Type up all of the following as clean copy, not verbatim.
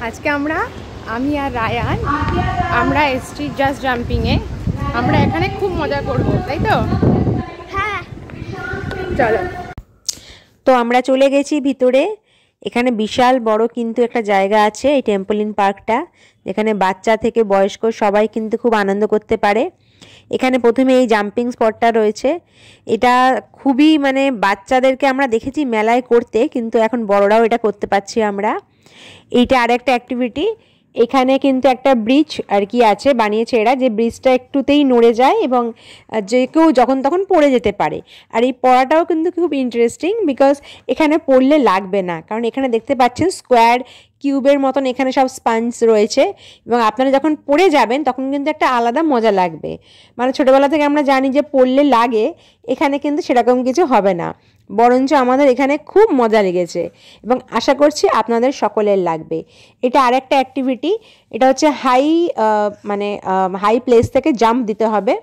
আজকে আমি আর রায়ান আমরা এসছি জাস্ট জাম্পিংয়ে। আমরা এখানে খুব মজা করব, তাই তো? হ্যাঁ, চলো। তো আমরা চলে গেছি ভিতরে। এখানে বিশাল বড় কিন্তু একটা জায়গা আছে, এই টেম্পলিন পার্কটা, যেখানে বাচ্চা থেকে বয়স্ক সবাই কিন্তু খুব আনন্দ করতে পারে। এখানে প্রথমে এই জাম্পিং স্পটটা রয়েছে। এটা খুবই মানে বাচ্চাদেরকে আমরা দেখেছি মেলায় করতে, কিন্তু এখন বড়রাও এটা করতে পারছি আমরা। এইটা আর একটা অ্যাক্টিভিটি। এখানে কিন্তু একটা ব্রিজ আর কি আছে, বানিয়েছে এরা, যে ব্রিজটা একটুতেই নড়ে যায় এবং যে কেউ যখন তখন পড়ে যেতে পারে। আর এই পড়াটাও কিন্তু খুব ইন্টারেস্টিং, বিকজ এখানে পড়লে লাগবে না, কারণ এখানে দেখতে পাচ্ছেন স্কোয়ার কিউবের মতন এখানে সব স্পঞ্জ রয়েছে, এবং আপনারা যখন পড়ে যাবেন তখন কিন্তু একটা আলাদা মজা লাগবে। মানে ছোটোবেলা থেকে আমরা জানি যে পড়লে লাগে, এখানে কিন্তু সেরকম কিছু হবে না, বরঞ্চ আমাদের এখানে খুব মজা লেগেছে এবং আশা করছি আপনাদের সকলের লাগবে। এটা আর একটা অ্যাক্টিভিটি। এটা হচ্ছে হাই প্লেস থেকে জাম্প দিতে হবে।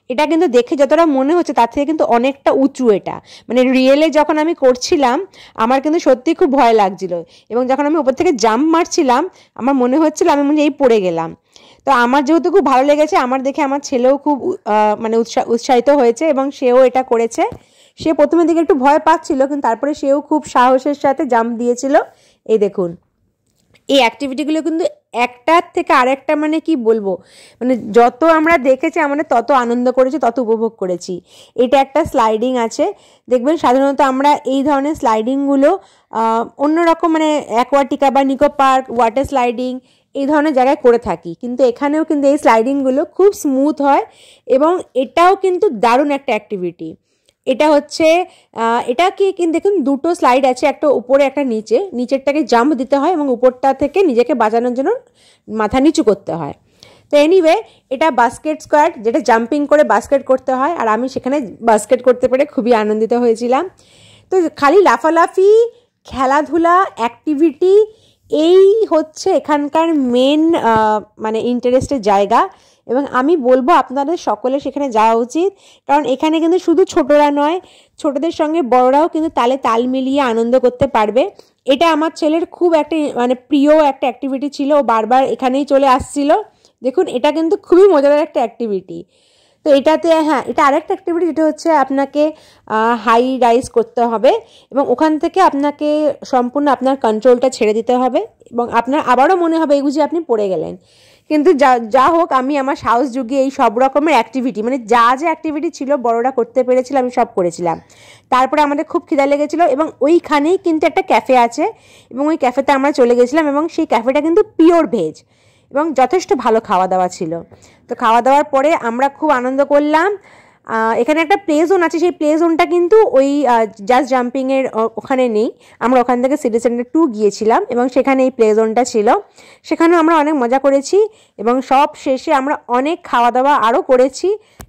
এটা কিন্তু দেখে যতটা মনে হচ্ছে তার থেকে কিন্তু অনেকটা উঁচু। এটা মানে রিয়েলে যখন আমি করছিলাম আমার কিন্তু সত্যি খুব ভয় লাগছিল, এবং যখন আমি উপর থেকে জাম্প মারছিলাম আমার মনে হচ্ছিল আমি মনে এই পড়ে গেলাম। তো আমার যেহেতু খুব ভালো লেগেছে, আমার দেখে আমার ছেলেও খুব উৎসাহিত হয়েছে এবং সেও এটা করেছে। সে প্রথমের দিকে একটু ভয় পাচ্ছিল, কিন্তু তারপরে সেও খুব সাহসের সাথে জাম্প দিয়েছিল। এই দেখুন, এই অ্যাক্টিভিটিগুলো কিন্তু একটার থেকে আরেকটা মানে কি বলবো, মানে যত আমরা দেখেছি আমাদের তত আনন্দ করেছি, তত উপভোগ করেছি। এটা একটা স্লাইডিং আছে, দেখবেন সাধারণত আমরা এই ধরনের স্লাইডিংগুলো অন্যরকম মানে অ্যাকোয়াটিকা বা নিকো পার্ক, ওয়াটার স্লাইডিং এই ধরনের জায়গায় করে থাকি, কিন্তু এখানেও কিন্তু এই স্লাইডিংগুলো খুব স্মুথ হয় এবং এটাও কিন্তু দারুণ একটা অ্যাক্টিভিটি। এটা হচ্ছে এটা কি কিন্তু দেখুন দুটো স্লাইড আছে, একটা উপরে একটা নিচে। নিচেরটাকে জাম্প দিতে হয় এবং উপরটা থেকে নিজেকে বাঁচানোর জন্য মাথা নিচু করতে হয়। তো এনিওয়ে, এটা বাস্কেট স্কোয়াড, যেটা জাম্পিং করে বাস্কেট করতে হয়, আর আমি সেখানে বাস্কেট করতে পেরে খুবই আনন্দিত হয়েছিলাম। তো খালি লাফালাফি, খেলাধুলা, অ্যাক্টিভিটি, এই হচ্ছে এখানকার মেন মানে ইন্টারেস্টের জায়গা, এবং আমি বলবো আপনাদের সকলে সেখানে যাওয়া উচিত। কারণ এখানে কিন্তু শুধু ছোটরা নয়, ছোটদের সঙ্গে বড়রাও কিন্তু তালে তাল মিলিয়ে আনন্দ করতে পারবে। এটা আমার ছেলের খুব একটা মানে প্রিয় একটা অ্যাক্টিভিটি ছিল, ও বারবার এখানেই চলে আসছিল। দেখুন, এটা কিন্তু খুবই মজাদার একটা অ্যাক্টিভিটি। তো এটাতে হ্যাঁ, এটা আরেকটা অ্যাক্টিভিটি, যেটা হচ্ছে আপনাকে হাই রাইজ করতে হবে এবং ওখান থেকে আপনাকে সম্পূর্ণ আপনার কন্ট্রোলটা ছেড়ে দিতে হবে এবং আপনার আবারও মনে হবে এই বুঝি আপনি পড়ে গেলেন। কিন্তু যা হোক, আমি আমার সাহস জুগিয়ে এই সব রকমের অ্যাক্টিভিটি, মানে যা অ্যাক্টিভিটি ছিল বড়রা করতে পেরেছিল আমি সব করেছিলাম। তারপরে আমাদের খুব খিদা লেগেছিলো এবং ওইখানেই কিন্তু একটা ক্যাফে আছে এবং ওই ক্যাফেতে আমরা চলে গেছিলাম এবং সেই ক্যাফেটা কিন্তু পিওর ভেজ এবং যথেষ্ট ভালো খাওয়া দাওয়া ছিল। তো খাওয়া দাওয়ার পরে আমরা খুব আনন্দ করলাম। এখানে একটা প্লে জোন আছে, সেই প্লে জোনটা কিন্তু ওই জাস্ট জাম্পিংয়ের ওখানে নেই। আমরা ওখান থেকে সিটি সেন্টার 2 গিয়েছিলাম এবং সেখানে এই প্লে জোনটা ছিল। সেখানেও আমরা অনেক মজা করেছি এবং সব শেষে আমরা অনেক খাওয়া দাওয়া আরও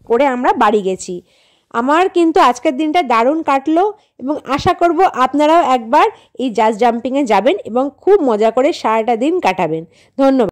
করে আমরা বাড়ি গেছি। আমার কিন্তু আজকের দিনটা দারুণ কাটলো এবং আশা করব আপনারাও একবার এই জাস্ট জাম্পিংয়ে যাবেন এবং খুব মজা করে সারাটা দিন কাটাবেন। ধন্যবাদ।